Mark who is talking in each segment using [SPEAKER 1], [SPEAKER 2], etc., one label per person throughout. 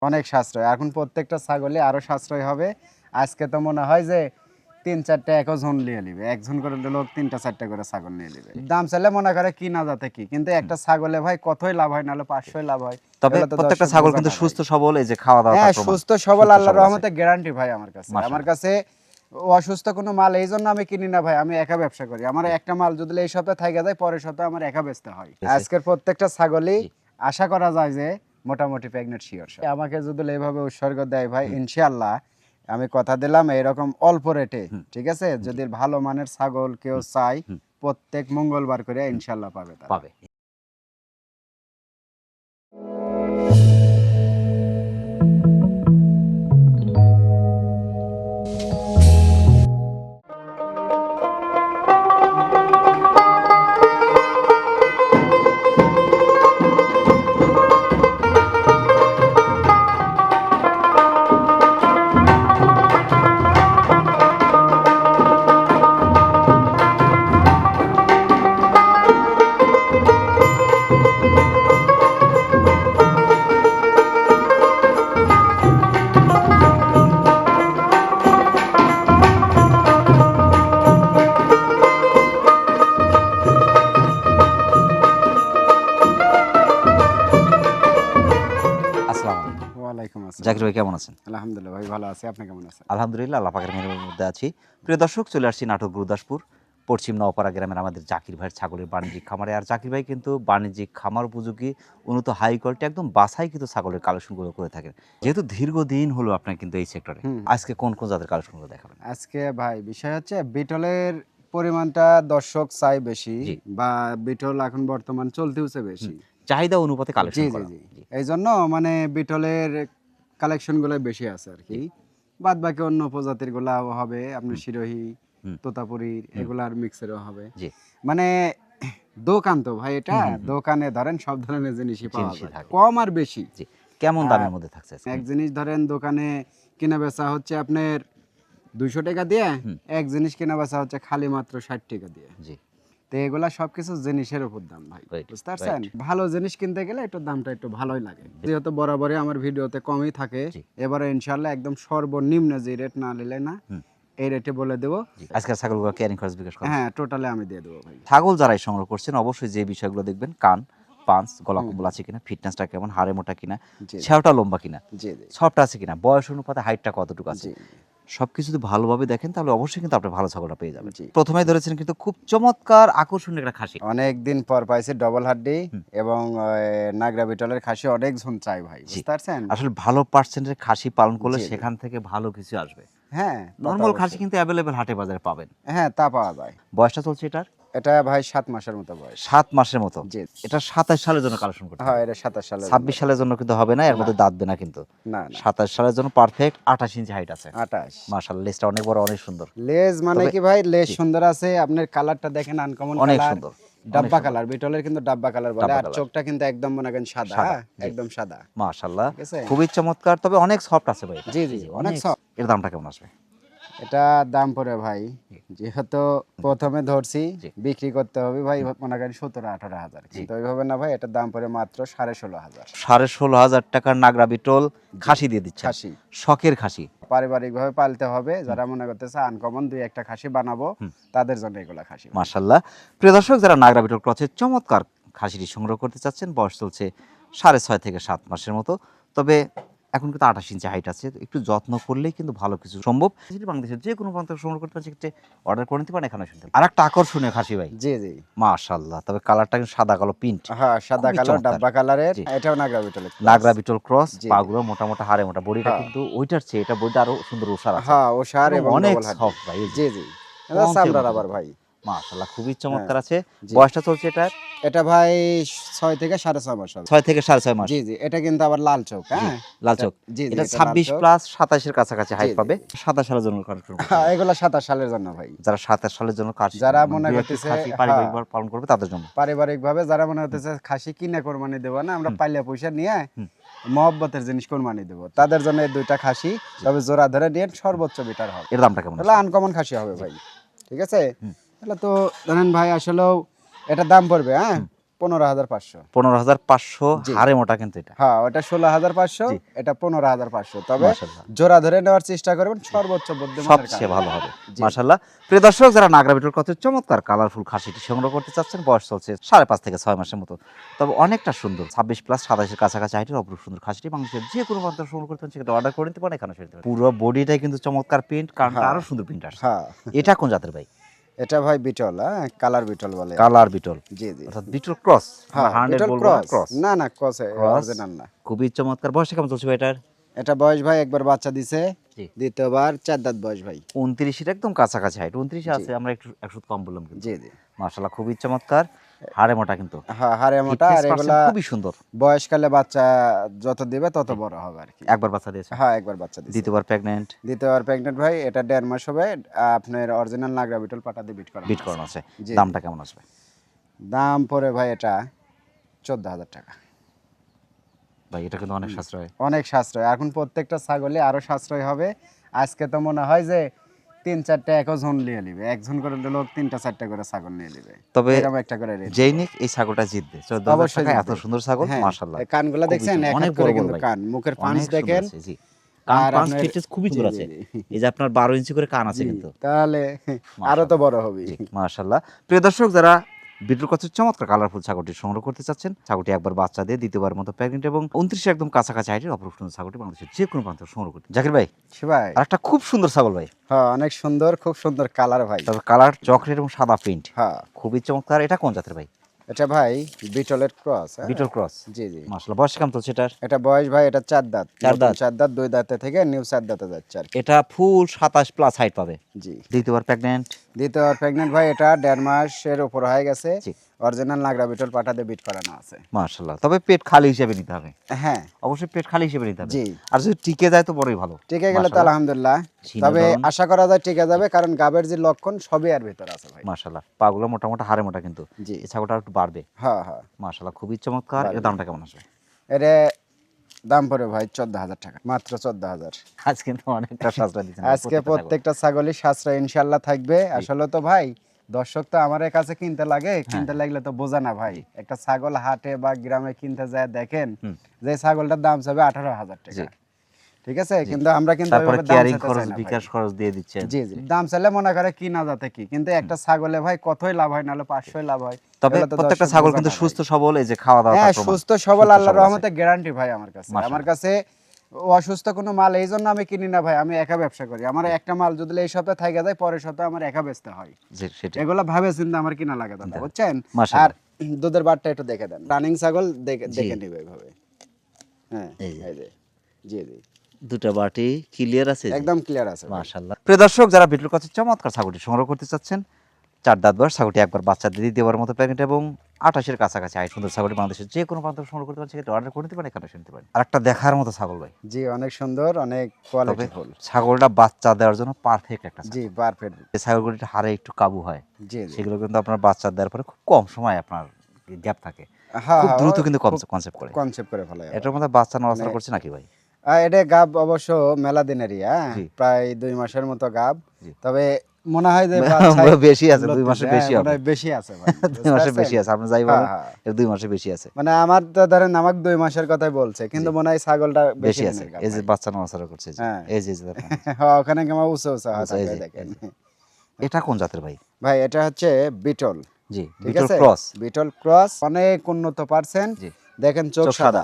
[SPEAKER 1] অনেক সাশ্রয়। এখন প্রত্যেকটা ছাগলে আরো সাশ্রয় হবে। আজকে তো মনে হয় যে ৩-৪টা একজন নিয়ে নিবে, একজন করে লোক ৩টা-৪টা করে ছাগল নিয়ে নিবে। দাম চাইলে মনে করে কি না যাতে কি, কিন্তু একটা ছাগলে ভাই কতই লাভ হয়, নাহলে 500ই লাভ হয়।
[SPEAKER 2] তবে
[SPEAKER 1] এগুলো তো
[SPEAKER 2] প্রত্যেকটা
[SPEAKER 1] দর্শক
[SPEAKER 2] ছাগল
[SPEAKER 1] বোঝে
[SPEAKER 2] কিন্তু
[SPEAKER 1] না ভাই।
[SPEAKER 2] সুস্থ সবল, এই যে খাওয়া দাওয়া
[SPEAKER 1] হ্যাঁ,
[SPEAKER 2] তার প্রমাণ।
[SPEAKER 1] সুস্থ সবল
[SPEAKER 2] সুস্থ
[SPEAKER 1] আল্লাহর
[SPEAKER 2] সবল আছে।
[SPEAKER 1] রহমতে গ্যারান্টি ভাই আমার কাছে।
[SPEAKER 2] মাশাআল্লাহ।
[SPEAKER 1] আমার কাছে অসুস্থ কোনো মাল এই জন্য আমি কিনি না ভাই, আমি একা ব্যবসা করি। আমার একটা মাল যদি এই সপ্তাহে থাইকা যায়, পরের সপ্তাহে আমার একা বেচতে হয়। আজকের প্রত্যেকটা ছাগলই আশা করা যায় যে মোটামুটি প্রেগনেন্ট শিওর। আমাকে যদি এইভাবে উৎসর্গ দেয় ভাই, ইনশাআল্লাহ আমি কথা দিলাম এরকম অল্প রেটে, ঠিক আছে, যদি ভালো মানের ছাগল কেউ চাই, প্রত্যেক মঙ্গলবার করে ইনশাআল্লাহ পাবে তারা।
[SPEAKER 2] পাবে। আসসালামু আলাইকুম।
[SPEAKER 1] ওয়ালাইকুম আসসালাম।
[SPEAKER 2] জাকির ভাই কেমন আছেন?
[SPEAKER 1] আলহামদুলিল্লাহ ভাই, ভালো আছি। আপনি কেমন আছেন?
[SPEAKER 2] আলহামদুলিল্লাহ, আল্লাহ পাকের মেহেরবানির মধ্যে আছি। প্রিয় দর্শক, চলে আসছি নাটোর গুরুদাসপুর পশ্চিম নওপাড়া গ্রামের আমাদের জাকির ভাইয়ের ছাগলের বাণিজ্যিক খামারে। আর জাকির ভাই কিন্তু বাণিজ্যিক খামার উপযোগী উন্নত হাই কোয়ালিটি একদম বাছাই কিন্তু ছাগলের কালেকশনগুলো করে থাকেন। যেহেতু দীর্ঘদিন হলো আপনার কিন্তু এই সেক্টরে, আজকে কোন কোন জাতের কালেকশনগুলো দেখাবেন?
[SPEAKER 1] আজকে ভাই বিষয় হচ্ছে বিটলের পরিমাণটা দর্শক চাই বেশি,
[SPEAKER 2] জি।
[SPEAKER 1] বা বিটল এখন বর্তমান চলতেওছে বেশি।
[SPEAKER 2] চাহিদা অনুপাতে
[SPEAKER 1] জি
[SPEAKER 2] কালেকশন
[SPEAKER 1] জি
[SPEAKER 2] করা।
[SPEAKER 1] জি, এই জন্য মানে বিটলের কালেকশন গুলো বেশি আছে আর কি। বাদ বাকি অন্য প্রজাতির গুলা হবে, আপনার শিরোহী, তোতাপুরীর, এগুলার মিক্সেরও হবে।
[SPEAKER 2] জি।
[SPEAKER 1] মানে দোকান তো ভাই, এটা দোকানে ধরেন সব ধরনের জিনিসই পাওয়া
[SPEAKER 2] জিনিসই
[SPEAKER 1] যায়,
[SPEAKER 2] থাকে।
[SPEAKER 1] কম আর বেশি।
[SPEAKER 2] জি। কেমন দামের মধ্যে থাকছে আজকে?
[SPEAKER 1] এক জিনিস ধরেন দোকানে কিনা বেচা হচ্ছে আপনার 200 টাকা দিয়ে, এক জিনিস কেনা বেচা হচ্ছে খালি মাত্র 60 টাকা দিয়ে।
[SPEAKER 2] জি।
[SPEAKER 1] তো এগুলা সবকিছু জিনিসের উপর দাম ভাই,
[SPEAKER 2] Right,
[SPEAKER 1] বুঝতে পারছেন? ভালো জিনিস কিনতে গেলে একটু দামটা একটু ভালোই লাগে। যেহেতু বরাবরই আমার ভিডিওতে কমই থাকে,
[SPEAKER 2] জি।
[SPEAKER 1] এবারে ইনশাআল্লাহ একদম সর্বনিম্ন যে রেট না নিলে না, এই রেটে বলে দেবো।
[SPEAKER 2] আজকের ছাগলগুলো ক্যারিং খরচ বিকাশ করা?
[SPEAKER 1] হ্যাঁ, টোটালি আমি দিয়ে দেবো ভাই।
[SPEAKER 2] ছাগল যারাই সংগ্রহ করছেন অবশ্যই যে বিষয়গুলো দেখবেন, কান, পাঞ্চ, গলা কম্বল আছে কিনা, ফিটনেসটা কেমন, হাড়ে মোটা কিনা,
[SPEAKER 1] জি
[SPEAKER 2] ছেওটা লম্বা কিনা,
[SPEAKER 1] জি জি
[SPEAKER 2] সফট আছে কিনা, বয়স অনুপাতে হাইটটা কতটুকু আছে,
[SPEAKER 1] জি
[SPEAKER 2] সবকিছু যদি ভালোভাবে দেখেন তাহলে অবশ্যই কিন্তু আপনি ভালো ছাগলটা পেয়ে যাবেন।
[SPEAKER 1] জি।
[SPEAKER 2] প্রথমেই ধরেছেন কিন্তু খুব চমৎকার আকর্ষণীয় একটা খাসি।
[SPEAKER 1] অনেকদিন পর পাইছি ডবল হাড্ডি এবং নাগরা বিটলের খাসি, অনেক ঝুন চাই ভাই, বুঝতে পারছেন?
[SPEAKER 2] আসলে ভালো পার্সেন্টের খাসি পালন করলে
[SPEAKER 1] জি, জি।
[SPEAKER 2] সেখান থেকে ভালো কিছু আসবে।
[SPEAKER 1] হ্যাঁ,
[SPEAKER 2] নর্মাল খাসি কিন্তু অ্যাভেলেবেল হাটে বাজারে পাবেন।
[SPEAKER 1] হ্যাঁ, তা পাওয়া যায়।
[SPEAKER 2] বয়সটা চলছে এটার
[SPEAKER 1] এটা ভাই 7 মাসের মতো বয়স।
[SPEAKER 2] 7 মাসের মতো।
[SPEAKER 1] জি।
[SPEAKER 2] এটা 27 সালের জন্য কালেকশন করতে
[SPEAKER 1] হ্যাঁ,
[SPEAKER 2] হবে।
[SPEAKER 1] এটা 27 সালের
[SPEAKER 2] 26 সালের জন্য কিন্তু হবে না, এর মধ্যে দাঁতবে না কিন্তু।
[SPEAKER 1] না না,
[SPEAKER 2] 27 সালের জন্য পারফেক্ট 28 ইঞ্চি হাইট আছে।
[SPEAKER 1] 28।
[SPEAKER 2] মাশাআল্লাহ, লেজটা অনেক বড়, অনেক সুন্দর।
[SPEAKER 1] লেজ মানে
[SPEAKER 2] তবে-
[SPEAKER 1] কি ভাই, লেজ সুন্দর আছে। আপনার কালারটা দেখেন, আনকমন
[SPEAKER 2] অনেক
[SPEAKER 1] কালার,
[SPEAKER 2] সুন্দর।
[SPEAKER 1] ডাব্বা কালার। বিটলের কিন্তু ডাব্বা কালার বলে।
[SPEAKER 2] ডাব্বা
[SPEAKER 1] আর
[SPEAKER 2] কালার।
[SPEAKER 1] চোখটা কিন্তু একদম মনে করেন সাদা,
[SPEAKER 2] সাদা,
[SPEAKER 1] হ্যাঁ,
[SPEAKER 2] জি।
[SPEAKER 1] একদম সাদা।
[SPEAKER 2] মাশাআল্লাহ,
[SPEAKER 1] ঠিক আছে?
[SPEAKER 2] খুবই চমৎকার। তবে অনেক সফট আছে ভাই এটা।
[SPEAKER 1] জি জি, অনেক soft।
[SPEAKER 2] এর দামটা কেমন আসবে?
[SPEAKER 1] এটা দাম পড়ে ভাই, যেহেতু প্রথমে ধরছি,
[SPEAKER 2] জি।
[SPEAKER 1] বিক্রি করতে হবে ভাই মনে করেন 17-18 হাজার, কিন্তু ওইভাবে না ভাই, এটার দাম পড়ে মাত্র 16,500।
[SPEAKER 2] 16,500 টাকার নাগরা বিটল খাসি দিয়ে দিচ্ছে।
[SPEAKER 1] খাসি
[SPEAKER 2] শখের খাসি।
[SPEAKER 1] পারিবারিক ভাবে পালতে হবে, যারা মনে করতেছে আনকমন 2-1টা খাসি বানাবো, তাদের জন্য এগুলা খাসি।
[SPEAKER 2] মাশাআল্লাহ। প্রিয় দর্শক, যারা নাগরা বিটল ক্রসের চমৎকার খাসিটি সংগ্রহ করতে চাচ্ছেন, বয়স চলছে 6.5 থেকে 7 মাসের মতো। তবে এখন কিন্তু 28 ইঞ্চি হাইট আছে, একটু যত্ন করলেই কিন্তু ভালো কিছু সম্ভব। বাংলাদেশের যে কোনো প্রান্ত থেকে সংগ্রহ করতে পারেন, সেক্ষেত্রে অর্ডার করে নিতে পারেন। এখানে শুনতে আর একটা আকর্ষণীয় খাসি ভাই।
[SPEAKER 1] জি জি,
[SPEAKER 2] মাশাআল্লাহ, তবে কালারটা কিন্তু সাদা কালো প্রিন্ট।
[SPEAKER 1] হ্যাঁ, সাদা
[SPEAKER 2] খুবই
[SPEAKER 1] কালো
[SPEAKER 2] চমৎকার।
[SPEAKER 1] ডাব্বা কালারের।
[SPEAKER 2] জি।
[SPEAKER 1] এটাও নাগরা বিটলের
[SPEAKER 2] নাগরা বিটল ক্রস,
[SPEAKER 1] জি।
[SPEAKER 2] পাগুলো মোটা মোটা, হাড়ে মোটা, বডিটা
[SPEAKER 1] হ্যাঁ।
[SPEAKER 2] কিন্তু ওইটার চেয়ে এটা বডিটা আরো সুন্দর ওষার আছে।
[SPEAKER 1] হ্যাঁ, ওষার এবং
[SPEAKER 2] অনেক
[SPEAKER 1] ডবল হাড্ডি।
[SPEAKER 2] সফট ভাই। এই যে
[SPEAKER 1] জি জি, এটা চামড়ার আবার ভাই।
[SPEAKER 2] মাশাআল্লাহ, খুবই চমৎকার
[SPEAKER 1] হ্যাঁ,
[SPEAKER 2] আছে।
[SPEAKER 1] জি।
[SPEAKER 2] বয়সটা চলছে এটার
[SPEAKER 1] এটা ভাই 6 থেকে 6.5 মাস হবে।
[SPEAKER 2] 6 থেকে 6.5 মাস।
[SPEAKER 1] জি জি, এটা কিন্তু আবার লাল চোখ, হ্যাঁ,
[SPEAKER 2] লাল চোখ।
[SPEAKER 1] জি জি,
[SPEAKER 2] এটা
[SPEAKER 1] এটা লাল
[SPEAKER 2] 26
[SPEAKER 1] চোখ।
[SPEAKER 2] প্লাস 27 এর কাছাকাছি হাইট
[SPEAKER 1] জি, জি,
[SPEAKER 2] পাবে।
[SPEAKER 1] জি।
[SPEAKER 2] 27 সালের জন্য কালেকশন করবে।
[SPEAKER 1] হ্যাঁ, এগুলো 27 সালের জন্য ভাই।
[SPEAKER 2] যারা 27 সালের জন্য
[SPEAKER 1] যারা
[SPEAKER 2] মানে
[SPEAKER 1] মনে
[SPEAKER 2] দুই একটি
[SPEAKER 1] করতেছে,
[SPEAKER 2] খাসি
[SPEAKER 1] হ্যাঁ,
[SPEAKER 2] পারিবারিকভাবে পালন করবে তাদের জন্য।
[SPEAKER 1] পারিবারিক ভাবে যারা মনে করতেছে খাসি কিনে কোরবানি দেবো না, আমরা পাইলে পয়সা নিয়ে মহব্বতের জিনিস কোরবানি দেবো, তাদের জন্য এই 2টা খাসি, তবে জোড়া ধরে নিয়ে সর্বোচ্চ বিটার হবে।
[SPEAKER 2] এর দামটা কেমন
[SPEAKER 1] তাহলে আনকমন খাসি হবে ভাই, ঠিক আছে? তাহলে তো ধরেন ভাই, আসলেও এটা দাম পড়বে, হ্যাঁ, 15,500।
[SPEAKER 2] 15,500
[SPEAKER 1] জি।
[SPEAKER 2] হাড়ে মোটা কিন্তু এটা।
[SPEAKER 1] হ্যাঁ, ওটা 16,500,
[SPEAKER 2] জি।
[SPEAKER 1] এটা 15,500। তবে
[SPEAKER 2] মাশাআল্লাহ।
[SPEAKER 1] জোড়া ধরে নেওয়ার চেষ্টা করবেন, সর্বোচ্চ বুদ্ধিমানের
[SPEAKER 2] সবচেয়ে
[SPEAKER 1] কারণে।
[SPEAKER 2] ভালো হবে।
[SPEAKER 1] জি।
[SPEAKER 2] মাশাআল্লাহ। প্রিয় দর্শক, যারা নাগরা বিটল কত চমৎকার কালারফুল খাসিটি সংগ্রহ করতে চাচ্ছেন, বয়স চলছে 5.5 থেকে 6 মাসের মতো, তবে অনেকটা সুন্দর 26 প্লাস 27 এর কাছাকাছি হাইটের অপরূপ সুন্দর খাসিটি বাংলাদেশের যে কোনো প্রান্ত সংগ্রহ করতে চান সেটা অর্ডার করে নিতে পারেন, এখানে নিতে পারেন। পুরো বডিটাই কিন্তু চমৎকার প্রিন্ট, কারণটা
[SPEAKER 1] হ্যাঁ।
[SPEAKER 2] আরো সুন্দর প্রিন্ট আসছে।
[SPEAKER 1] হ্যাঁ,
[SPEAKER 2] এটা কোন জাতের ভাই?
[SPEAKER 1] এটা ভাই বিটল, হ্যাঁ, কালার বিটল বলে।
[SPEAKER 2] কালার বিটল,
[SPEAKER 1] জি জি।
[SPEAKER 2] অর্থাৎ বিটল ক্রস।
[SPEAKER 1] হ্যাঁ,
[SPEAKER 2] 100
[SPEAKER 1] বিটল
[SPEAKER 2] বলবো না,
[SPEAKER 1] ক্রস।
[SPEAKER 2] ক্রস।
[SPEAKER 1] না না, ক্রস
[SPEAKER 2] ক্রস
[SPEAKER 1] অরিজিনাল না।
[SPEAKER 2] খুবই চমৎকার। বয়সে কেমন চলছে ভাই এটার?
[SPEAKER 1] এটা বয়স ভাই একবার বাচ্চা দিছে,
[SPEAKER 2] জি।
[SPEAKER 1] দ্বিতীয়বার 4 দাঁত বয়স ভাই।
[SPEAKER 2] 29 এর একদম কাছাকাছি হাইট, 29
[SPEAKER 1] জি।
[SPEAKER 2] আছে, আমরা একটু 100 কম বললাম কিন্তু।
[SPEAKER 1] জি জি।
[SPEAKER 2] মাশাআল্লাহ, খুবই চমৎকার, হাড়ে মোটা কিন্তু।
[SPEAKER 1] হ্যাঁ, হাড়ে মোটা।
[SPEAKER 2] Fitness
[SPEAKER 1] আর
[SPEAKER 2] percent
[SPEAKER 1] এগুলা
[SPEAKER 2] খুবই সুন্দর।
[SPEAKER 1] বয়সকালে বাচ্চা যত দিবে তত বড় হবে আর কি।
[SPEAKER 2] একবার বাচ্চা দিয়েছে,
[SPEAKER 1] হ্যাঁ, একবার বাচ্চা দিছে।
[SPEAKER 2] দ্বিতীয়বার প্রেগন্যান্ট,
[SPEAKER 1] দ্বিতীয়বার প্রেগনেন্ট ভাই। এটা 1.5 মাস হবে। আপনার অরিজিনাল নাগরা বিটল পাটা দিয়ে বিট করা
[SPEAKER 2] বিট করানো আছে।
[SPEAKER 1] জি।
[SPEAKER 2] দামটা কেমন আসবে?
[SPEAKER 1] দাম পড়ে ভাই এটা 14,000 টাকা।
[SPEAKER 2] ভাই এটা কিন্তু অনেক সাশ্রয়।
[SPEAKER 1] অনেক সাশ্রয়। এখন প্রত্যেকটা ছাগলে আরো সাশ্রয় হবে। আজকে তো মনে হয় যে 3-4টা একজন নিয়ে নিবে, একজন করে লোক 3টা-4টা করে ছাগল নিয়ে নিবে,
[SPEAKER 2] তবে
[SPEAKER 1] এরকম একটা করে রেট।
[SPEAKER 2] যেই নিক এই ছাগলটা জিতবে। 14,000
[SPEAKER 1] অবশ্যই
[SPEAKER 2] টাকা এত
[SPEAKER 1] জিতবে।
[SPEAKER 2] সুন্দর ছাগল,
[SPEAKER 1] হ্যাঁ,
[SPEAKER 2] মাশাআল্লাহ।
[SPEAKER 1] এই কানগুলা
[SPEAKER 2] খুবই
[SPEAKER 1] দেখছেন,
[SPEAKER 2] সুন্দর,
[SPEAKER 1] এক
[SPEAKER 2] অনেক
[SPEAKER 1] হাত করে
[SPEAKER 2] বড় বড়
[SPEAKER 1] কিন্তু
[SPEAKER 2] ভাই।
[SPEAKER 1] কান, মুখের
[SPEAKER 2] অনেক
[SPEAKER 1] পাঁচ
[SPEAKER 2] সুন্দর
[SPEAKER 1] দেখেন।
[SPEAKER 2] আছে, জি। কান
[SPEAKER 1] আর
[SPEAKER 2] পাঁচ
[SPEAKER 1] আপনার-
[SPEAKER 2] ফিটনেস খুবই
[SPEAKER 1] জি,
[SPEAKER 2] সুন্দর
[SPEAKER 1] জি,
[SPEAKER 2] আছে।
[SPEAKER 1] জি।
[SPEAKER 2] এই যে আপনার 12 ইঞ্চি করে কান আছে
[SPEAKER 1] জি,
[SPEAKER 2] কিন্তু।
[SPEAKER 1] তাহলে আরো তো বড় হবে।
[SPEAKER 2] জি, মাশাআল্লাহ। প্রিয় দর্শক, যারা বিটল কচের চমৎকার কালারফুল ছাগলটি সংগ্রহ করতে চাচ্ছেন, ছাগলটি একবার বাচ্চা দিয়ে দ্বিতীয়বার মতো প্রেগনেন্ট এবং 29 একদম কাছাকাছি হাইটের অপরূপ সুন্দর ছাগলটি বাংলাদেশের যে কোনো প্রান্ত সংগ্রহ করতে। জাকির ভাই,
[SPEAKER 1] ভাই,
[SPEAKER 2] আর একটা খুব সুন্দর ছাগল ভাই,
[SPEAKER 1] হ্যাঁ, অনেক সুন্দর, খুব সুন্দর কালার ভাই।
[SPEAKER 2] তবে কালার চকলেট এবং সাদা প্রিন্ট,
[SPEAKER 1] হ্যাঁ,
[SPEAKER 2] খুবই চমৎকার। এটা কোন জাতের ভাই?
[SPEAKER 1] এটা ভাই বিটলের ক্রস।
[SPEAKER 2] বিটল ক্রস।
[SPEAKER 1] জি জি।
[SPEAKER 2] মাশাআল্লাহ, বয়স কেমন চলছে এটার?
[SPEAKER 1] এটা বয়স ভাই, এটা 4 দাঁত।
[SPEAKER 2] 4 দাঁত।
[SPEAKER 1] 4 দাঁত, 2 দাঁতে থেকে নিউ 4 দাঁতে যাচ্ছে আর কি।
[SPEAKER 2] এটা ফুল 27 প্লাস হাইট পাবে।
[SPEAKER 1] জি।
[SPEAKER 2] দ্বিতীয়বার প্রেগন্যান্ট,
[SPEAKER 1] দ্বিতীয়বার প্রেগনেন্ট ভাই। এটা 1.5 মাসের উপর হয়ে গেছে।
[SPEAKER 2] জি।
[SPEAKER 1] অরিজিনাল নাগরা বিটল পাটাতে বিট করানো আছে।
[SPEAKER 2] মাশাআল্লাহ। তবে পেট খালি হিসেবে নিতে হবে,
[SPEAKER 1] হ্যাঁ,
[SPEAKER 2] অবশ্যই পেট খালি হিসেবে নিতে হবে।
[SPEAKER 1] জি।
[SPEAKER 2] আর যদি টিকে যায় তো বড়ই ভালো।
[SPEAKER 1] টিকে গেলে তো
[SPEAKER 2] মাশাআল্লাহ।
[SPEAKER 1] আলহামদুলিল্লাহ।
[SPEAKER 2] সিনা
[SPEAKER 1] তবে
[SPEAKER 2] ধরন।
[SPEAKER 1] আশা করা যায় টিকে যাবে, কারণ গাবের যে লক্ষণ সবই এর ভিতর আছে ভাই।
[SPEAKER 2] মাশাআল্লাহ, পাগুলো মোটামুটি হাড়ে মোটা কিন্তু।
[SPEAKER 1] জি।
[SPEAKER 2] এই ছাগলটা একটু বাড়বে।
[SPEAKER 1] হ্যাঁ হ্যাঁ।
[SPEAKER 2] মাশাআল্লাহ, খুবই চমৎকার। এর
[SPEAKER 1] বাড়বে।
[SPEAKER 2] দামটা কেমন আসবে?
[SPEAKER 1] এর দাম পড়ে ভাই 14,000 টাকা, মাত্র 14,000।
[SPEAKER 2] আজ কিন্তু অনেকটা সাশ্রয় দিচ্ছেন
[SPEAKER 1] আজকে প্রত্যেকটা ছাগলই সাশ্রয় ইনশাল্লাহ থাকবে। আসলে তো ভাই, দর্শক তো আমার কাছে কিনতে লাগে, কিনতে লাগলে তো বোঝা না ভাই। একটা ছাগল হাটে বা গ্রামে কিনতে যায় দেখেন, যে ছাগলটার দাম চাবে 18,000 টাকা, ঠিক আছে, কিন্তু আমরা কিন্তু
[SPEAKER 2] তারপরে
[SPEAKER 1] ওইভাবে দাম
[SPEAKER 2] কেয়ারিং
[SPEAKER 1] চাইতে
[SPEAKER 2] খরচ,
[SPEAKER 1] চাই না ভাই।
[SPEAKER 2] বিকাশ খরচ দিয়ে দিচ্ছেন।
[SPEAKER 1] জি জি। দাম চাইলে মনে করে কি না যাতে কি, কিন্তু একটা ছাগলে ভাই কতই লাভ হয়, নাহলে 500 লাভ হয়।
[SPEAKER 2] তবে
[SPEAKER 1] এগুলো তো
[SPEAKER 2] প্রত্যেকটা
[SPEAKER 1] দর্শক
[SPEAKER 2] ছাগল
[SPEAKER 1] বোঝে
[SPEAKER 2] কিন্তু
[SPEAKER 1] না ভাই।
[SPEAKER 2] সুস্থ সবল, এই যে খাওয়া দাওয়া
[SPEAKER 1] হ্যাঁ,
[SPEAKER 2] তার প্রমাণ।
[SPEAKER 1] সুস্থ সবল,
[SPEAKER 2] সুস্থ
[SPEAKER 1] আল্লাহর
[SPEAKER 2] সবল আছে।
[SPEAKER 1] রহমতে গ্যারান্টি ভাই আমার কাছে।
[SPEAKER 2] মাশাআল্লাহ।
[SPEAKER 1] আমার কাছে অসুস্থ কোনো মাল এই জন্য আমি কিনি না ভাই, আমি একা ব্যবসা করি। আমার একটা মাল যদি এই সপ্তাহে থাইকা যায়, পরের সপ্তাহে আমার একা বেচতে হয়।
[SPEAKER 2] জি, সেটাই।
[SPEAKER 1] এগুলা ভাবে চিন্তা আমার কিনা লাগে দাদা, বুঝছেন।
[SPEAKER 2] মাশাআল্লাহ।
[SPEAKER 1] আর দুধের বারটা একটু দেখে দেন, রানিং ছাগল দেখে
[SPEAKER 2] জি।
[SPEAKER 1] দেখে নিবে এইভাবে। হ্যাঁ,
[SPEAKER 2] এই যে।
[SPEAKER 1] এই যে। জি জি,
[SPEAKER 2] দুটো বাটি ক্লিয়ার আছে জি।
[SPEAKER 1] একদম ক্লিয়ার আছে ভাই।
[SPEAKER 2] মাশাআল্লাহ। প্রিয় দর্শক, যারা বিটল কচের চমৎকার ছাগলটি সংগ্রহ করতে চাচ্ছেন, 4 দাঁত বয়স, ছাগলটি একবার বাচ্চা দিয়ে দ্বিতীয়বার মতো প্রেগনেন্ট এবং 28 এর কাছাকাছি হাইট, সুন্দর ছাগলটি বাংলাদেশের যে কোনো প্রান্ত সংগ্রহ করতে পারেন, সেটা অর্ডার করে নিতে পারেন, এখানে শুনতে পারেন। আর একটা দেখার মতো ছাগল ভাই,
[SPEAKER 1] জি, অনেক সুন্দর, অনেক
[SPEAKER 2] তবে
[SPEAKER 1] কোয়ালিটিফুল।
[SPEAKER 2] ছাগলটা বাচ্চা দেওয়ার জন্য পারফেক্ট একটা ছাগল।
[SPEAKER 1] জি, পারফেক্ট।
[SPEAKER 2] যে ছাগলগুলির হাড়ে একটু কাবু হয়,
[SPEAKER 1] জি জি।
[SPEAKER 2] সেগুলো কিন্তু আপনার বাচ্চা দেওয়ার পরে খুব কম সময় আপনার গ্যাপ থাকে,
[SPEAKER 1] হ্যাঁ,
[SPEAKER 2] খুব
[SPEAKER 1] হ্যাঁ,
[SPEAKER 2] দ্রুত
[SPEAKER 1] ও
[SPEAKER 2] কিন্তু
[SPEAKER 1] খুব
[SPEAKER 2] কনসেপ্ট করে।
[SPEAKER 1] কনসেপ্ট করে ফেলে।
[SPEAKER 2] এটার মধ্যে বাচ্চা নড়াচড়া করছে নাকি ভাই?
[SPEAKER 1] এটা গাব অবশ্য মেলা দিনেরই, হ্যাঁ,
[SPEAKER 2] জি।
[SPEAKER 1] প্রায় 2 মাসের মতো গাব।
[SPEAKER 2] জি।
[SPEAKER 1] তবে মনে হয় যে বাচ্চায়
[SPEAKER 2] বেশি আছে, 2
[SPEAKER 1] লড়তেছে,
[SPEAKER 2] মাসের
[SPEAKER 1] হ্যাঁ,
[SPEAKER 2] বেশি
[SPEAKER 1] মনে
[SPEAKER 2] হবে।
[SPEAKER 1] হয় বেশি আছে ভাই,
[SPEAKER 2] 2 মাসের
[SPEAKER 1] বুঝতে
[SPEAKER 2] বেশি আছে,
[SPEAKER 1] পারছেন?
[SPEAKER 2] আপনি যাই
[SPEAKER 1] হ্যাঁ,
[SPEAKER 2] বলেন,
[SPEAKER 1] হ্যাঁ।
[SPEAKER 2] এর 2 মাসের বেশি আছে।
[SPEAKER 1] মানে আমার তো ধরেন আমাকে 2 মাসের কথাই বলছে, কিন্তু মনে হয় ছাগলটা
[SPEAKER 2] বেশি আছে,
[SPEAKER 1] দিনের গাব
[SPEAKER 2] এই যে
[SPEAKER 1] ভাই।
[SPEAKER 2] বাচ্চা নড়াচড়া করছে, এই যে
[SPEAKER 1] হ্যাঁ।
[SPEAKER 2] এই যে দেখেন।
[SPEAKER 1] হ্যাঁ, ওখানে কেমন উঁচু উঁচু
[SPEAKER 2] উঁচু, এই
[SPEAKER 1] থাকে
[SPEAKER 2] যে,
[SPEAKER 1] দেখেন।
[SPEAKER 2] এটা কোন জাতের ভাই?
[SPEAKER 1] ভাই, এটা হচ্ছে বিটল,
[SPEAKER 2] জি,
[SPEAKER 1] ঠিক
[SPEAKER 2] বিটল
[SPEAKER 1] আছে,
[SPEAKER 2] ক্রস।
[SPEAKER 1] বিটল ক্রস, অনেক উন্নত পার্সেন্ট।
[SPEAKER 2] জি।
[SPEAKER 1] দেখেন চোখ
[SPEAKER 2] চোখ
[SPEAKER 1] সাদা,
[SPEAKER 2] সাদা,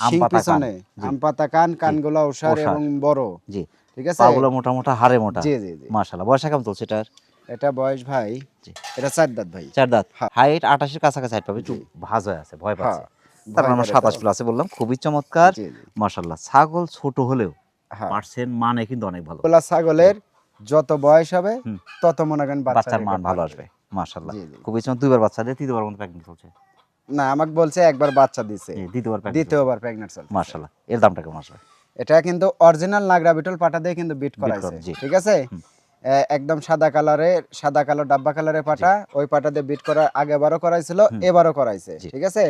[SPEAKER 2] আম
[SPEAKER 1] শিং
[SPEAKER 2] পাতা কান।
[SPEAKER 1] পিছনে,
[SPEAKER 2] জি।
[SPEAKER 1] আম পাতা কান, কানগুলো ওষার
[SPEAKER 2] ওষার।
[SPEAKER 1] এবং বড়,
[SPEAKER 2] জি,
[SPEAKER 1] ঠিক আছে।
[SPEAKER 2] পাগুলো মোটা হাড়ে মোটা।
[SPEAKER 1] জি জি জি।
[SPEAKER 2] মাশাআল্লাহ, বয়স কেমন চলছে এটার?
[SPEAKER 1] এটা বয়স ভাই,
[SPEAKER 2] জি।
[SPEAKER 1] এটা 4 দাঁত ভাই।
[SPEAKER 2] 4 দাঁত,
[SPEAKER 1] হ্যাঁ।
[SPEAKER 2] হাইট 28 এর কাছাকাছি হাইট পাবে, একটু
[SPEAKER 1] জি।
[SPEAKER 2] ভাঁজ হয়ে আছে, ভয় পাচ্ছে।
[SPEAKER 1] হ্যাঁ,
[SPEAKER 2] তারপর
[SPEAKER 1] ভয়
[SPEAKER 2] আমরা
[SPEAKER 1] করে
[SPEAKER 2] 27
[SPEAKER 1] তো।
[SPEAKER 2] প্লাসে বললাম, খুবই চমৎকার।
[SPEAKER 1] জি জি।
[SPEAKER 2] মাশাআল্লাহ, ছাগল ছোট হলেও
[SPEAKER 1] হ্যাঁ,
[SPEAKER 2] পার্সেন্ট মানে কিন্তু অনেক ভালো।
[SPEAKER 1] পোলা ছাগলের যত বয়স হবে
[SPEAKER 2] হুম।
[SPEAKER 1] তত মনে করেন
[SPEAKER 2] বাচ্চার মান ভালো আসবে। মাশাআল্লাহ,
[SPEAKER 1] জি জি।
[SPEAKER 2] খুবই চমৎকার। 2বার বাচ্চা দিয়ে তৃতীয়বার মতো প্রেগন্যান্ট চলছে।
[SPEAKER 1] না, আমাকে বলছে একবার বাচ্চা দিছে,
[SPEAKER 2] জি, দ্বিতীয়বার প্রেগন্যান্ট।
[SPEAKER 1] দ্বিতীয়বার প্রেগন্যান্ট চলছে।
[SPEAKER 2] মাশাআল্লাহ, এর দামটা কেমন আসবে?
[SPEAKER 1] এটা কিন্তু অরিজিনাল নাগরা বিটল পাটা দিয়ে কিন্তু বিট করাইছে,
[SPEAKER 2] জি।
[SPEAKER 1] ঠিক আছে। একদম সাদা কালারের, সাদা কালো ডাব্বা কালারের পাটা, ওই পাটা দিয়ে বিট করা আগেবারও করাইছিল, এবারও করাইছে,
[SPEAKER 2] জি।
[SPEAKER 1] ঠিক আছে।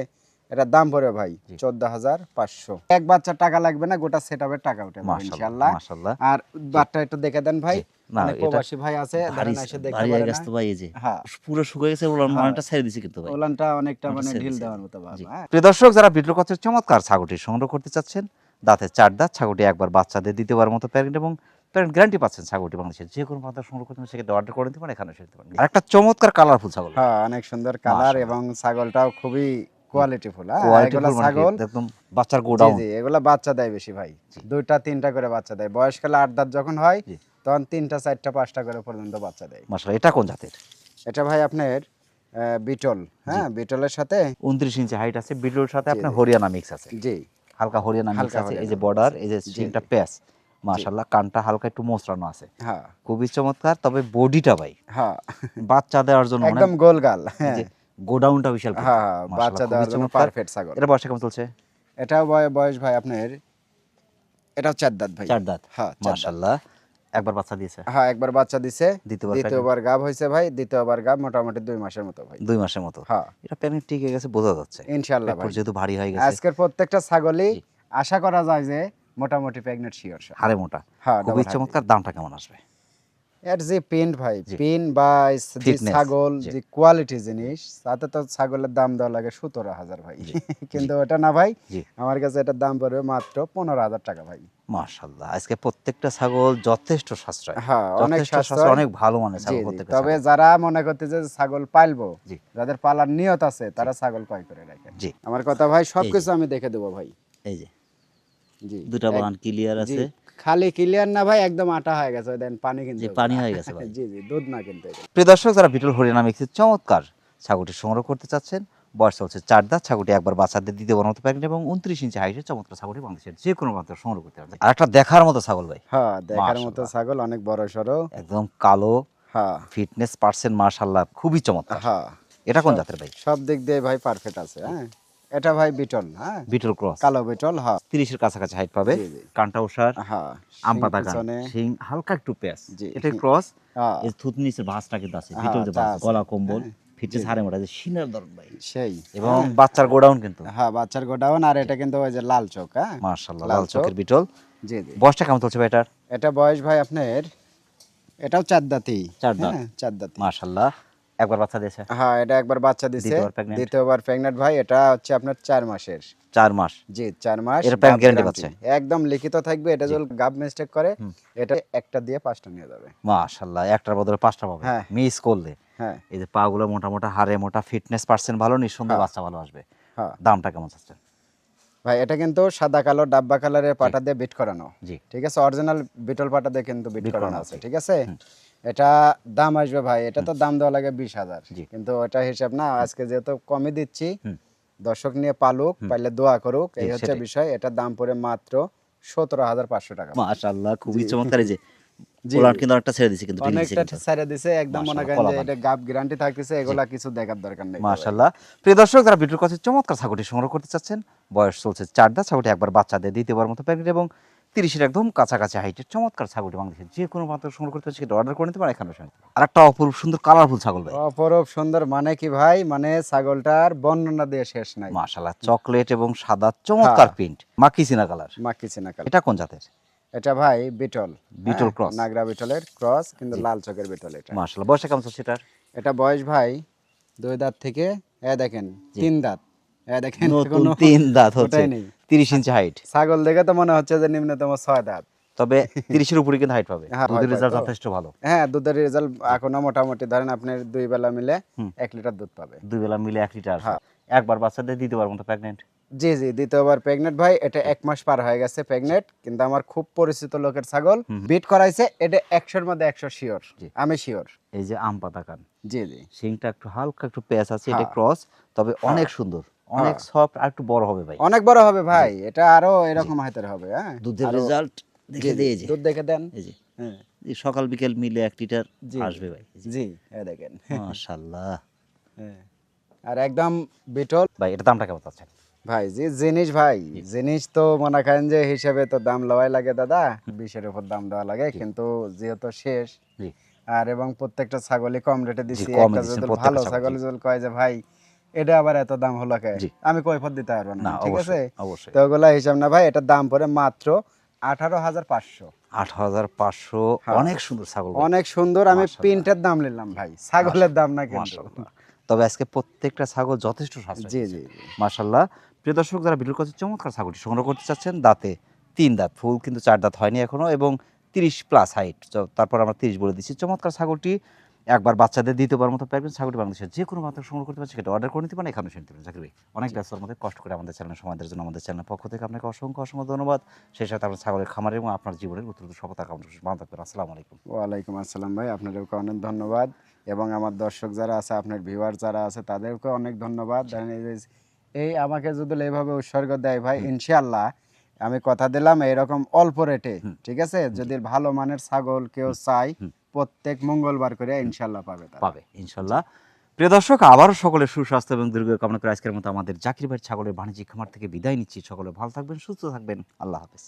[SPEAKER 1] এটার দাম পড়বে ভাই
[SPEAKER 2] জি।
[SPEAKER 1] 14,500। এক বাচ্চার টাকা লাগবে না, গোটা সেটআপের টাকা উঠে যাবে
[SPEAKER 2] মাশাআল্লাহ
[SPEAKER 1] ইনশাআল্লাহ।
[SPEAKER 2] মাশাআল্লাহ।
[SPEAKER 1] আর বাটটা একটু দেখে দেন ভাই।
[SPEAKER 2] জি। না
[SPEAKER 1] অনেক
[SPEAKER 2] এটা
[SPEAKER 1] প্রবাসী ভাই আছে,
[SPEAKER 2] ভারী
[SPEAKER 1] ধরেন এসে দেখতে
[SPEAKER 2] ভারী
[SPEAKER 1] পারে
[SPEAKER 2] হয়ে
[SPEAKER 1] না।
[SPEAKER 2] গেছে তো ভাই, এই যে
[SPEAKER 1] হ্যাঁ
[SPEAKER 2] পুরো শুকিয়ে গেছে, ওলান
[SPEAKER 1] হ্যাঁ।
[SPEAKER 2] মানটা ছেড়ে দিছে কিন্তু ভাই।
[SPEAKER 1] ওলানটা অনেকটা
[SPEAKER 2] ওলানটা
[SPEAKER 1] মানে
[SPEAKER 2] ছেড়ে
[SPEAKER 1] ঢিল
[SPEAKER 2] দিছে,
[SPEAKER 1] দেওয়ার
[SPEAKER 2] জি।
[SPEAKER 1] মতো ভাব।
[SPEAKER 2] জি।
[SPEAKER 1] হ্যাঁ
[SPEAKER 2] প্রিয় দর্শক, যারা বিটল ক্রসের চমৎকার ছাগলটি সংগ্রহ করতে চাচ্ছেন, দাঁতে 4 দাঁত, ছাগলটি একবার বাচ্চাদের দ্বিতীয়বার মতো প্যারেন্ট এবং প্যারেন্ট গ্যারান্টি পাচ্ছেন, ছাগলটি বাংলাদেশের যে কোনো প্রান্ত সংগ্রহ করতে সেক্ষেত্রে অর্ডার করে নিতে পারেন, এখানে এসে নিতে পারেন। আর একটা চমৎকার কালারফুল ছাগল,
[SPEAKER 1] হ্যাঁ অনেক সুন্দর কালার
[SPEAKER 2] মাশাআল্লাহ।
[SPEAKER 1] এবং ছাগলটাও খুবই কোয়ালিটিফুল। হ্যাঁ
[SPEAKER 2] কোয়ালিটিফুল
[SPEAKER 1] এগুলা
[SPEAKER 2] মানে কি?
[SPEAKER 1] ছাগল
[SPEAKER 2] একদম বাচ্চার
[SPEAKER 1] জি
[SPEAKER 2] গোডাউন।
[SPEAKER 1] জি এগুলা বাচ্চা দেয় বেশি ভাই,
[SPEAKER 2] জি।
[SPEAKER 1] 2টা 3টা করে বাচ্চা দেয়। বয়সকালে 8 দাঁত যখন হয়
[SPEAKER 2] জি।
[SPEAKER 1] তখন 3টা 4টা 5টা করে পর্যন্ত বাচ্চা দেয়।
[SPEAKER 2] মাশাআল্লাহ। এটা কোন জাতের?
[SPEAKER 1] এটা ভাই আপনার বিটল। হ্যাঁ বিটলের সাথে
[SPEAKER 2] 29 ইঞ্চি হাইট আছে, বিটলের সাথে
[SPEAKER 1] জি,
[SPEAKER 2] আপনার
[SPEAKER 1] জি।
[SPEAKER 2] হরিয়ানা মিক্স আছে,
[SPEAKER 1] জি
[SPEAKER 2] হালকা হরিয়ানা মিক্স
[SPEAKER 1] হালকা
[SPEAKER 2] আছে। এই যে
[SPEAKER 1] হরিয়ানা
[SPEAKER 2] বর্ডার,
[SPEAKER 1] আছে।
[SPEAKER 2] এই যে
[SPEAKER 1] জি,
[SPEAKER 2] সিংটা
[SPEAKER 1] জি।
[SPEAKER 2] প্যাচ, মাশাআল্লাহ। কানটা হালকা একটু মোচড়ানো আছে,
[SPEAKER 1] হ্যাঁ
[SPEAKER 2] খুবই চমৎকার। তবে বডিটা ভাই
[SPEAKER 1] হ্যাঁ
[SPEAKER 2] বাচ্চা দেওয়ার জন্য
[SPEAKER 1] একদম গোলগাল।
[SPEAKER 2] এই
[SPEAKER 1] হ্যাঁ
[SPEAKER 2] যে গোডাউনটা বিশাল কিন্তু,
[SPEAKER 1] হ্যাঁ হ্যাঁ,
[SPEAKER 2] মাশাআল্লাহ
[SPEAKER 1] বাচ্চা
[SPEAKER 2] খুবই
[SPEAKER 1] দেওয়ার জন্য
[SPEAKER 2] চমৎকার।
[SPEAKER 1] পারফেক্ট ছাগল।
[SPEAKER 2] এটা বয়স কেমন চলছে?
[SPEAKER 1] এটাও বয়স ভাই আপনার, এটাও 4 দাঁত ভাই।
[SPEAKER 2] 4 দাঁত,
[SPEAKER 1] হ্যাঁ 4 দাঁত।
[SPEAKER 2] মাশাআল্লাহ। একবার বাচ্চা দিয়েছে,
[SPEAKER 1] হ্যাঁ একবার বাচ্চা দিছে,
[SPEAKER 2] দ্বিতীয়বার
[SPEAKER 1] দ্বিতীয়বার গাব হয়েছে ভাই। দ্বিতীয়বার গাব মোটামুটি 2 মাসের মতো ভাই।
[SPEAKER 2] 2 মাসের মতো।
[SPEAKER 1] হ্যাঁ
[SPEAKER 2] এটা প্যানিক টিকে গেছে, বোঝা যাচ্ছে।
[SPEAKER 1] ইনশাআল্লাহ
[SPEAKER 2] পেটপুর
[SPEAKER 1] ভাই।
[SPEAKER 2] যেহেতু ভারী হয়ে গেছে,
[SPEAKER 1] আজকের প্রত্যেকটা ছাগলই
[SPEAKER 2] জি।
[SPEAKER 1] আশা করা যায় যে মোটামুটি প্রেগনেন্ট শিওর।
[SPEAKER 2] হাড়ে মোটা,
[SPEAKER 1] হ্যাঁ
[SPEAKER 2] খুবই
[SPEAKER 1] double
[SPEAKER 2] চমৎকার। দামটা কেমন আসবে?
[SPEAKER 1] এর যে প্রিন্ট ভাই,
[SPEAKER 2] জি।
[SPEAKER 1] প্রিন্ট বা যে
[SPEAKER 2] Fitness,
[SPEAKER 1] ছাগল
[SPEAKER 2] জি।
[SPEAKER 1] যে কোয়ালিটি জিনিস, তাতে তো ছাগলের দাম দেওয়া লাগে 17,000 ভাই।
[SPEAKER 2] জি।
[SPEAKER 1] কিন্তু ওটা না ভাই,
[SPEAKER 2] জি।
[SPEAKER 1] আমার কাছে এটার দাম পড়বে মাত্র 15,000 টাকা ভাই।
[SPEAKER 2] মাশাআল্লাহ, আজকে প্রত্যেকটা ছাগল যথেষ্ট সাশ্রয়,
[SPEAKER 1] হ্যাঁ অনেক
[SPEAKER 2] যথেষ্ট
[SPEAKER 1] সাশ্রয়।
[SPEAKER 2] সাশ্রয়, অনেক ভালো মানের
[SPEAKER 1] জি
[SPEAKER 2] ছাগল
[SPEAKER 1] জি
[SPEAKER 2] প্রত্যেকটা
[SPEAKER 1] তবে
[SPEAKER 2] ছাগল।
[SPEAKER 1] যারা মনে করতেছে যে ছাগল পালবো,
[SPEAKER 2] জি।
[SPEAKER 1] যাদের পালার নিয়ত আছে, তারা ছাগল ক্রয় করে রাখেন।
[SPEAKER 2] জি।
[SPEAKER 1] আমার কথা ভাই,
[SPEAKER 2] এই
[SPEAKER 1] সবকিছু
[SPEAKER 2] যে।
[SPEAKER 1] আমি দেখে দেবো ভাই।
[SPEAKER 2] এই যে
[SPEAKER 1] জি
[SPEAKER 2] দুটা বান ক্লিয়ার
[SPEAKER 1] জি
[SPEAKER 2] আছে,
[SPEAKER 1] খালি ক্লিয়ার না ভাই, একদম আটা হয়ে গেছে। দেন পানি কিন্তু
[SPEAKER 2] যে পানি হয়ে গেছে ভাই।
[SPEAKER 1] জি জি দুধ না কিন্তু।
[SPEAKER 2] প্রিয় দর্শক, যারা বিটল হরিয়ানা মিক্সের চমৎকার ছাগলটি সংগ্রহ করতে চাচ্ছেন, বয়স চলছে 4 দাঁত, ছাগলটি একবার বাচ্চাদের দ্বিতীয়বার মতো প্যাকেট এবং 29 ইঞ্চি হাইটের চমৎকার ছাগলটি বাংলাদেশের যে কোনো প্রান্ত সংগ্রহ করতে পারবেন। আর একটা দেখার মতো ছাগল ভাই,
[SPEAKER 1] হ্যাঁ দেখার মতো
[SPEAKER 2] মাশাআল্লাহ।
[SPEAKER 1] ছাগল, অনেক বড় সড়ো।
[SPEAKER 2] একদম কালো,
[SPEAKER 1] হ্যাঁ
[SPEAKER 2] ফিটনেস পার্সেন্ট মাশাআল্লাহ খুবই চমৎকার।
[SPEAKER 1] হ্যাঁ
[SPEAKER 2] এটা কোন জাতের ভাই?
[SPEAKER 1] সব দিক দিয়ে ভাই পারফেক্ট আছে। হ্যাঁ এটা ভাই বিটল। হ্যাঁ
[SPEAKER 2] বিটল ক্রস,
[SPEAKER 1] কালো বিটল। হ্যাঁ
[SPEAKER 2] 30 এর কাছাকাছি হাইট পাবে,
[SPEAKER 1] জি, জি।
[SPEAKER 2] কানটা ওষার,
[SPEAKER 1] হ্যাঁ
[SPEAKER 2] আম
[SPEAKER 1] শিং
[SPEAKER 2] পাতা কান,
[SPEAKER 1] পিছনে।
[SPEAKER 2] শিং হালকা একটু প্যাচ,
[SPEAKER 1] জি।
[SPEAKER 2] এটা ক্রস।
[SPEAKER 1] হ্যাঁ
[SPEAKER 2] এই থুতনি নিচের ভাঁজটা কিন্তু আছে,
[SPEAKER 1] হ্যাঁ,
[SPEAKER 2] বিটল যে
[SPEAKER 1] তা
[SPEAKER 2] ভাঁজ,
[SPEAKER 1] আছে।
[SPEAKER 2] গলা কম্বল,
[SPEAKER 1] হ্যাঁ,
[SPEAKER 2] ফিটনেস হাড়ে মোটা, যে সিনার দরদ ভাই,
[SPEAKER 1] সেই।
[SPEAKER 2] এবং
[SPEAKER 1] হ্যাঁ,
[SPEAKER 2] বাচ্চার গোডাউন কিন্তু,
[SPEAKER 1] হ্যাঁ বাচ্চার গোডাউন। আর এটা কিন্তু ওই যে লাল চোখ। হ্যাঁ
[SPEAKER 2] মাশাআল্লাহ
[SPEAKER 1] লাল
[SPEAKER 2] লাল চোখের
[SPEAKER 1] চোখ।
[SPEAKER 2] বিটল।
[SPEAKER 1] জি জি
[SPEAKER 2] বয়সটা কেমন চলছে ভাই এটার?
[SPEAKER 1] এটা বয়স ভাই আপনার, এটাও 4 দাঁতই।
[SPEAKER 2] 4 দাঁত,
[SPEAKER 1] হ্যাঁ 4 দাঁতই।
[SPEAKER 2] মাশাআল্লাহ। একবার বাচ্চা দিয়েছে,
[SPEAKER 1] হ্যাঁ এটা একবার বাচ্চা দিছে,
[SPEAKER 2] দ্বিতীয়বার pregnant?
[SPEAKER 1] দ্বিতীয়বার প্রেগনেন্ট ভাই। এটা হচ্ছে আপনার 4 মাসের।
[SPEAKER 2] 4 মাস।
[SPEAKER 1] জি 4 মাস।
[SPEAKER 2] এটা parent
[SPEAKER 1] গাব
[SPEAKER 2] guarantee
[SPEAKER 1] guarantee।
[SPEAKER 2] পাচ্ছে?
[SPEAKER 1] একদম লিখিত থাকবে। এটা যদি গাব মিস্টেক করে, এটা একটা দিয়ে 5টা নিয়ে যাবে।
[SPEAKER 2] মাশাআল্লাহ, একটার বদলে 5টা পাবে
[SPEAKER 1] হ্যাঁ।
[SPEAKER 2] মিস করলে।
[SPEAKER 1] হ্যাঁ
[SPEAKER 2] এই যে পাগুলো মোটা মোটা, হাড়ে মোটা, ফিটনেস পার্সেন্ট ভালো, নিঃসন্দেহে
[SPEAKER 1] হ্যাঁ।
[SPEAKER 2] বাচ্চা ভালো আসবে।
[SPEAKER 1] হ্যাঁ
[SPEAKER 2] দামটা কেমন চাচ্ছে?
[SPEAKER 1] ভাই এটা কিন্তু সাদা কালো ডাব্বা কালারের পাটা দিয়ে বিট করানো।
[SPEAKER 2] জি।
[SPEAKER 1] ঠিক আছে, অরিজিনাল বিটল পাটা দিয়ে কিন্তু বিট
[SPEAKER 2] বিট
[SPEAKER 1] করানো
[SPEAKER 2] করানো
[SPEAKER 1] আছে।
[SPEAKER 2] আছে।
[SPEAKER 1] ঠিক আছে, এটা দাম আসবে ভাই, এটা তো দাম দেওয়া লাগে 20,000,
[SPEAKER 2] জি।
[SPEAKER 1] কিন্তু ওটা হিসাব না। আজকে যেহেতু কমে দিচ্ছি,
[SPEAKER 2] হুম।
[SPEAKER 1] দর্শক নিয়ে পালুক, পাইলে দোয়া করুক, এই
[SPEAKER 2] জি,
[SPEAKER 1] হচ্ছে
[SPEAKER 2] সেটাই।
[SPEAKER 1] বিষয়। এটার দাম পড়ে মাত্র 17,500 টাকা।
[SPEAKER 2] মাশাআল্লাহ খুবই
[SPEAKER 1] জি।
[SPEAKER 2] চমৎকার। এই যে
[SPEAKER 1] জি,
[SPEAKER 2] ওলান
[SPEAKER 1] জি।
[SPEAKER 2] কিন্তু অনেকটা ছেড়ে দিছে, কিন্তু ঢিল দিছে
[SPEAKER 1] অনেকটা
[SPEAKER 2] কিন্তু।
[SPEAKER 1] ছেড়ে দিছে, একদম মনে
[SPEAKER 2] মাশাআল্লাহ,
[SPEAKER 1] করেন যে
[SPEAKER 2] কলা
[SPEAKER 1] এটা গাব গ্যারান্টি থাকতেছে, এগুলা কিছু দেখার দরকার নেই।
[SPEAKER 2] মাশাআল্লাহ। প্রিয় দর্শক, যারা বিটল ক্রসের চমৎকার ছাগলটি সংগ্রহ করতে চাচ্ছেন, বয়স চলছে 4 দাঁত, ছাগলটি একবার বাচ্চা দিয়ে দ্বিতীয়বার মতো প্যাকেট এবং 30-এর একদম কাছাকাছি হাইটের চমৎকার ছাগলটি বাংলাদেশের যে কোনো প্রান্ত সংগ্রহ করতে সেটা অর্ডার করে নিতে পারেন, এখানে এসে। আর একটা অপরূপ সুন্দর কালারফুল ছাগল ভাই,
[SPEAKER 1] অপরূপ সুন্দর মানে কি ভাই, মানে ছাগলটার বর্ণনা দিয়ে শেষ নাই।
[SPEAKER 2] মাশাআল্লাহ। চকলেট এবং সাদা চমৎকার প্রিন্ট, মাকিচিনা কালার।
[SPEAKER 1] মাক্কি চিনা কালার।
[SPEAKER 2] এটা কোন জাতের?
[SPEAKER 1] এটা ভাই বিটল।
[SPEAKER 2] বিটল
[SPEAKER 1] হ্যাঁ,
[SPEAKER 2] ক্রস।
[SPEAKER 1] নাগরা বিটলের ক্রস, কিন্তু লাল চোখের বিটল এটা।
[SPEAKER 2] মাশাআল্লাহ। বয়সটা কেমন চলছে এটার?
[SPEAKER 1] এটা বয়স ভাই 2 দাঁত থেকে দেখেন 3 দাঁত। দেখেন
[SPEAKER 2] নতুন
[SPEAKER 1] কোনো
[SPEAKER 2] 3 দাঁত হচ্ছে,
[SPEAKER 1] ওটাই নেই।
[SPEAKER 2] 30 ইঞ্চি হাইট।
[SPEAKER 1] ছাগল দেখে তো মনে হচ্ছে যে নিম্নতম 6 দাঁত।
[SPEAKER 2] তবে 30-এর উপরে কিন্তু হাইট পাবে,
[SPEAKER 1] হ্যাঁ,
[SPEAKER 2] দুধের
[SPEAKER 1] হয়
[SPEAKER 2] রেজাল্ট
[SPEAKER 1] তো।
[SPEAKER 2] যথেষ্ট ভালো।
[SPEAKER 1] হ্যাঁ দুধের রেজাল্ট এখনো মোটামুটি ধরেন আপনার 2 বেলা মিলে 1 লিটার দুধ পাবে।
[SPEAKER 2] 2 বেলা মিলে 1 লিটার।
[SPEAKER 1] হ্যাঁ।
[SPEAKER 2] একবার বাচ্চা দিয়ে দ্বিতীয়বার মতো প্রেগন্যান্ট।
[SPEAKER 1] জি জি দ্বিতীয়বার প্রেগনেন্ট ভাই। এটা 1 মাস পার হয়ে গেছে প্রেগনেন্ট, কিন্তু আমার খুব পরিচিত লোকের ছাগল বিট করাইছে। এটা 100-এর মধ্যে 100 শিওর, আমি শিওর।
[SPEAKER 2] এই যে আম পাতা কান,
[SPEAKER 1] জি জি
[SPEAKER 2] শিংটা একটু হালকা একটু পেঁয়াজ আছে, এটা
[SPEAKER 1] হ্যাঁ।
[SPEAKER 2] ক্রস, তবে অনেক সুন্দর, অনেক সফট, আর একটু বড় হবে ভাই।
[SPEAKER 1] অনেক বড় হবে ভাই, এটা আরো এরকম হাইতের হবে। হ্যাঁ
[SPEAKER 2] দুধের
[SPEAKER 1] আরো-
[SPEAKER 2] রেজাল্ট
[SPEAKER 1] জি,
[SPEAKER 2] দেখে
[SPEAKER 1] জি,
[SPEAKER 2] দিয়ে যে
[SPEAKER 1] দুধ দেখে দেন।
[SPEAKER 2] এই যে
[SPEAKER 1] হ্যাঁ
[SPEAKER 2] এই সকাল বিকেল মিলে 1 লিটার
[SPEAKER 1] জি।
[SPEAKER 2] আসবে ভাই। এই যে,
[SPEAKER 1] জি দেখেন।
[SPEAKER 2] মাশাআল্লাহ।
[SPEAKER 1] হ্যাঁ আর একদম বিটল
[SPEAKER 2] ভাই এটা দামটা কেমন চাচ্ছেন?
[SPEAKER 1] ভাই। জি জিনিস ভাই, জিনিস তো মনে করেন যে হিসাবে তো দাম লওয়াই লাগে দাদা, 20-এর উপর দাম দেওয়া লাগে, কিন্তু যেহেতু শেষ
[SPEAKER 2] জি।
[SPEAKER 1] আর এবং প্রত্যেকটা ছাগলই কম রেটে দিছি।
[SPEAKER 2] কমে
[SPEAKER 1] একটা
[SPEAKER 2] দিচ্ছেন
[SPEAKER 1] যদি
[SPEAKER 2] প্রত্যেকটা
[SPEAKER 1] ভালো
[SPEAKER 2] ছাগল,
[SPEAKER 1] ছাগল
[SPEAKER 2] জি।
[SPEAKER 1] যদি কয় যে ভাই এটা আবার এত দাম হলো কে?
[SPEAKER 2] জি।
[SPEAKER 1] আমি কৈফত দিতে পারবো না,
[SPEAKER 2] না,
[SPEAKER 1] ঠিক আছে?
[SPEAKER 2] অবশ্যই
[SPEAKER 1] তো ওগুলা হিসাব না ভাই, এটার দাম পড়ে মাত্র 18,500।
[SPEAKER 2] 8,500।
[SPEAKER 1] হ্যাঁ।
[SPEAKER 2] অনেক সুন্দর ছাগল ভাই।
[SPEAKER 1] অনেক সুন্দর, আমি
[SPEAKER 2] মাশাআল্লাহ।
[SPEAKER 1] প্রিন্টের দাম নিলাম ভাই, ছাগলের দাম না কিন্তু।
[SPEAKER 2] মাশাআল্লাহ। তবে আজকে প্রত্যেকটা ছাগল যথেষ্ট সাশ্রয়
[SPEAKER 1] জি
[SPEAKER 2] দিয়েছে।
[SPEAKER 1] জি জি।
[SPEAKER 2] মাশাআল্লাহ। প্রিয় দর্শক, যারা ভিডিওর কাছে চমৎকার ছাগলটি সংগ্রহ করতে চাচ্ছেন, দাঁতে 3 দাঁত, ফুল কিন্তু 4 দাঁত হয়নি এখনো, এবং 30 প্লাস হাইট, তারপর আমরা 30 বলে দিচ্ছি। চমৎকার ছাগলটি একবার বাচ্চাদের দ্বিতীয়বার মতো পারবেন। ছাগলটি বাংলাদেশের যে কোনো মাত্রা সংগ্রহ করতে পারছে, সেটা অর্ডার করে নিতে পারেন, এখানে শুনতে পারেন। জাকির ভাই, অনেক ব্যস্ততার মধ্যে কষ্ট করে আমাদের চ্যানেলে সময় দেওয়ার জন্য আমাদের চ্যানেলের পক্ষ থেকে আপনাকে অসংখ্য অসংখ্য ধন্যবাদ। সেই সাথে আপনার ছাগলের খামার এবং আপনার জীবনের উত্তরোত্তর সফলতা কামনা করছি। ভালো থাকবেন। আসসালামু আলাইকুম।
[SPEAKER 1] ওয়ালাইকুম আসসালাম ভাই, আপনাদেরকে অনেক ধন্যবাদ, এবং আমার দর্শক যারা আছে, আপনার ভিউয়ার যারা আছে, তাদেরকে অনেক ধন্যবাদ। দেখেন এই আমাকে যদি এইভাবে উৎসর্গ দেয় ভাই, ইনশাআল্লাহ আমি কথা দিলাম এরকম অল্প রেটে, ঠিক আছে, যদি ভালো মানের ছাগল কেউ চাই, প্রত্যেক মঙ্গলবার করে ইনশাআল্লাহ পাবে তারা।
[SPEAKER 2] পাবে ইনশাল্লাহ। প্রিয় দর্শক, আবারও সকলের সুস্বাস্থ্য এবং দীর্ঘ কামনা করে আজকের মতো আমাদের জাকির ভাই ছাগলের বাণিজ্যিক খামার থেকে বিদায় নিচ্ছি। সকলে ভালো থাকবেন, সুস্থ থাকবেন। আল্লাহ হাফেজ।